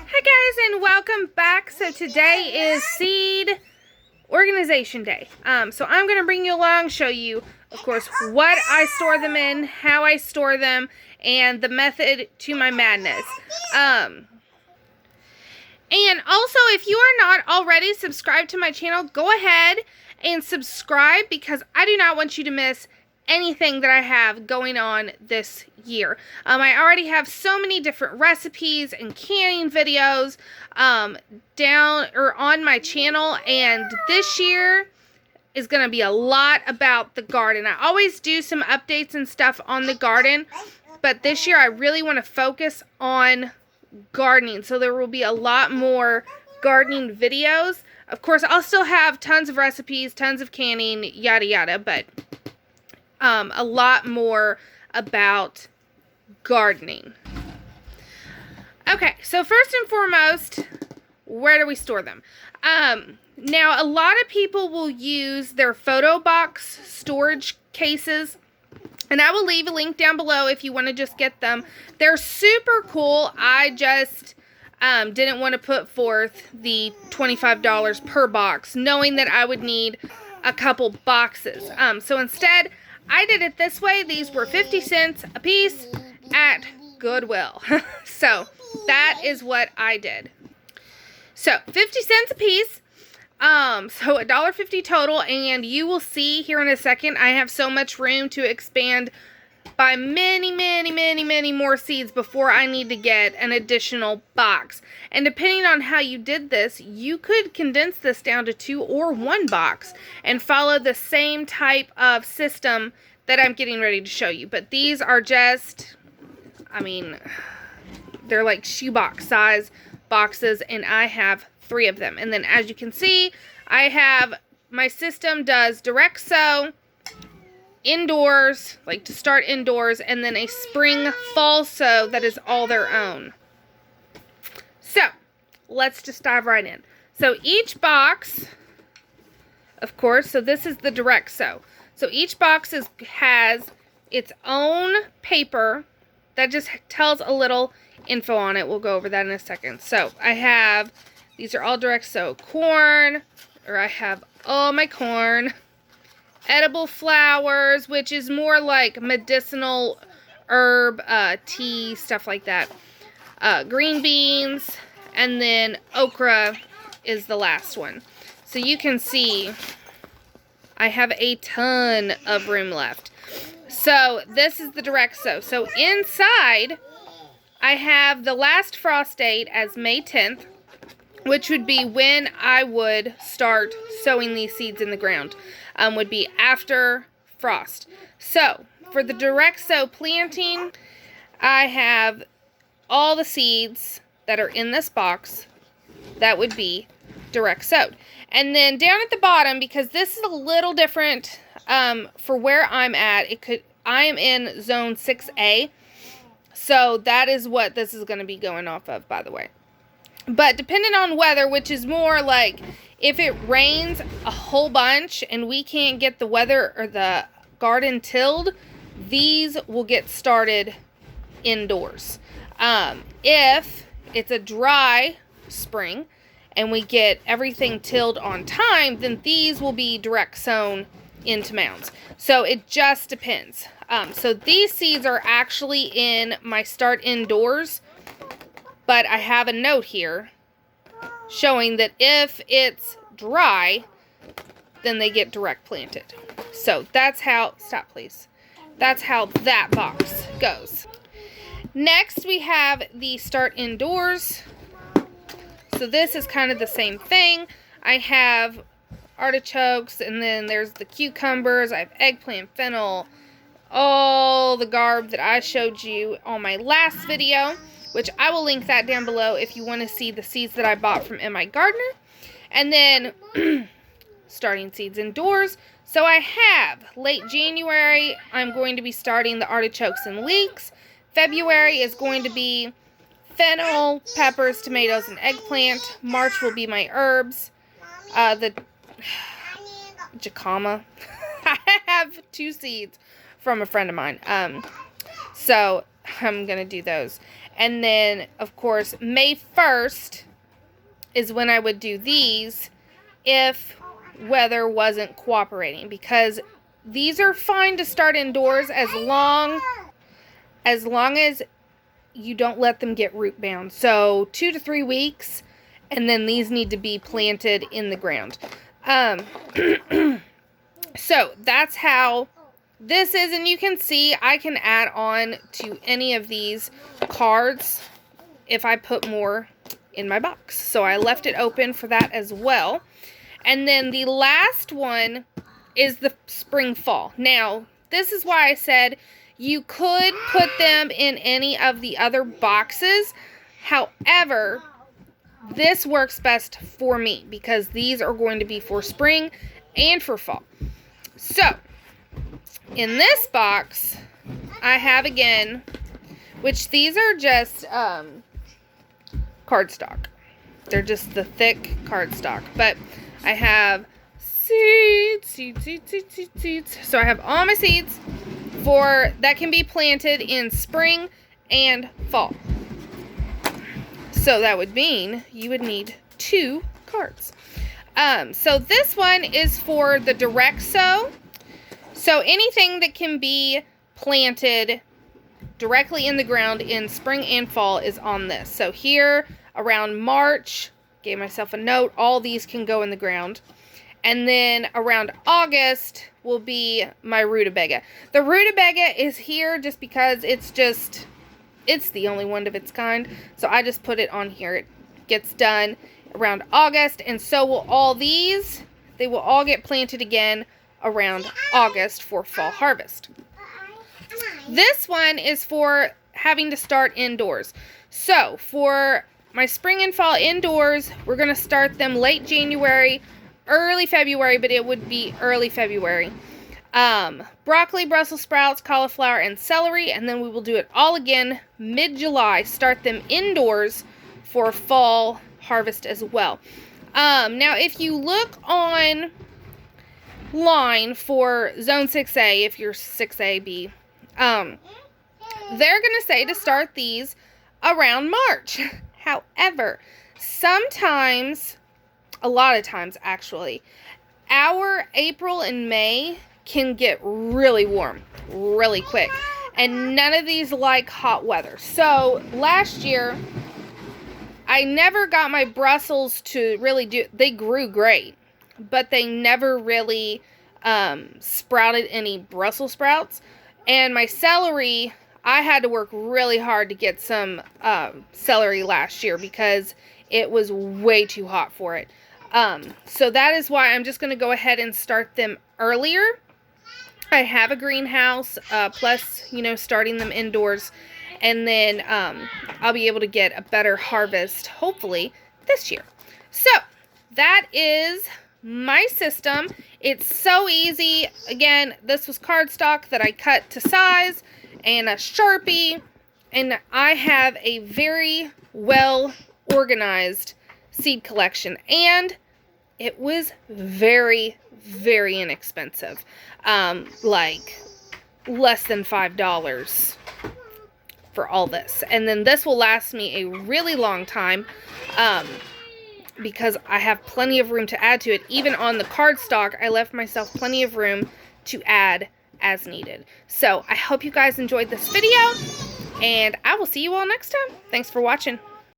Hi guys, and welcome back. So today is seed organization day. So I'm going to bring you along, show you, of course, what I store them in, how I store them, and the method to my madness. And also, if you are not already subscribed to my channel, go ahead and subscribe because I do not want you to miss anything that I have going on this year. I already have so many different recipes and canning videos down or on my channel, and this year is going to be a lot about the garden. I always do some updates and stuff on the garden, but this year I really want to focus on gardening, so there will be a lot more gardening videos. Of course, I'll still have tons of recipes, tons of canning, yada yada, but a lot more about gardening. Okay, so first and foremost, where do we store them? Now, a lot of people will use their photo box storage cases, and I will leave a link down below if you want to just get them. They're super cool. I just didn't want to put forth the $25 per box, knowing that I would need a couple boxes. So instead, I did it this way. These were 50 cents a piece at Goodwill. So that is what I did. So 50 cents a piece. So $1.50 total, and you will see here in a second I have so much room to expand by many more seeds before I need to get an additional box. And depending on how you did this, you could condense this down to 2 or 1 box and follow the same type of system that I'm getting ready to show you. But these are just, I mean, they're like shoebox size boxes, and I have 3 of them. And then as you can see, I have, my system does direct sow, indoors, like to start indoors, and then a spring fall sow that is all their own. So let's just dive right in. So each box, of course, so this is the direct sow. So each box has its own paper that just tells a little info on it. We'll go over that in a second. So I have, these are all direct sow corn, or I have all my corn. Edible flowers, which is more like medicinal herb, tea, stuff like that. Green beans, and then okra is the last one. So you can see I have a ton of room left. So this is the direct sow. So inside I have the last frost date as May 10th, which would be when I would start sowing these seeds in the ground. Would be after frost. So for the direct sow planting, I have all the seeds that are in this box that would be direct sowed. And then down at the bottom, because this is a little different for where I'm at, I am in zone 6A. So that is what this is going to be going off of, by the way. But depending on weather, which is more like if it rains a whole bunch and we can't get the weather or the garden tilled, these will get started indoors. If it's a dry spring and we get everything tilled on time, then these will be direct sown into mounds. So it just depends. So these seeds are actually in my start indoors, but I have a note here showing that if it's dry, then they get direct planted. So that's how, stop please, that's how that box goes. Next we have the start indoors. So this is kind of the same thing. I have artichokes, and then there's the cucumbers, I have eggplant, fennel, all the garb that I showed you on my last video, which I will link that down below if you want to see the seeds that I bought from M.I. Gardener. And then starting seeds indoors. So I have late January, I'm going to be starting the artichokes and leeks. February is going to be fennel, peppers, tomatoes, and eggplant. March will be my herbs. The jicama. I have 2 seeds from a friend of mine. So I'm going to do those. And then, of course, May 1st is when I would do these if weather wasn't cooperating, because these are fine to start indoors as long as you don't let them get root bound. So 2 to 3 weeks, and then these need to be planted in the ground. So that's how this is, and you can see I can add on to any of these cards if I put more in my box. So I left it open for that as well. And then the last one is the spring fall. Now, this is why I said you could put them in any of the other boxes. However, this works best for me because these are going to be for spring and for fall. So, in this box, I have again, which these are just cardstock. They're just the thick cardstock. But I have seeds. So I have all my seeds that can be planted in spring and fall. So that would mean you would need 2 cards. So this one is for the direct sow. So anything that can be planted directly in the ground in spring and fall is on this. So here around March, gave myself a note, all these can go in the ground. And then around August will be my rutabaga. The rutabaga is here just because it's the only one of its kind. So I just put it on here. It gets done around August, and so will all these. They will all get planted again around August for fall harvest. This one is for having to start indoors. So for my spring and fall indoors, we're going to start them late January, early February, but it would be early February. Broccoli, Brussels sprouts, cauliflower, and celery, and then we will do it all again mid-July. Start them indoors for fall harvest as well. Now, if you look online for Zone 6A, if you're 6AB, they're going to say to start these around March. However, sometimes, a lot of times actually, our April and May can get really warm really quick, and none of these like hot weather. So last year I never got my Brussels to really they grew great, but they never really sprouted any Brussels sprouts. And my celery, I had to work really hard to get some celery last year because it was way too hot for it. So that is why I'm just going to go ahead and start them earlier. I have a greenhouse, plus, starting them indoors. And then I'll be able to get a better harvest, hopefully, this year. So, that is my system. It's so easy. Again, this was cardstock that I cut to size and a Sharpie. And I have a very well organized seed collection. And it was very, very inexpensive. Like less than $5 for all this. And then this will last me a really long time because I have plenty of room to add to it. Even on the cardstock, I left myself plenty of room to add as needed. So I hope you guys enjoyed this video, and I will see you all next time. Thanks for watching.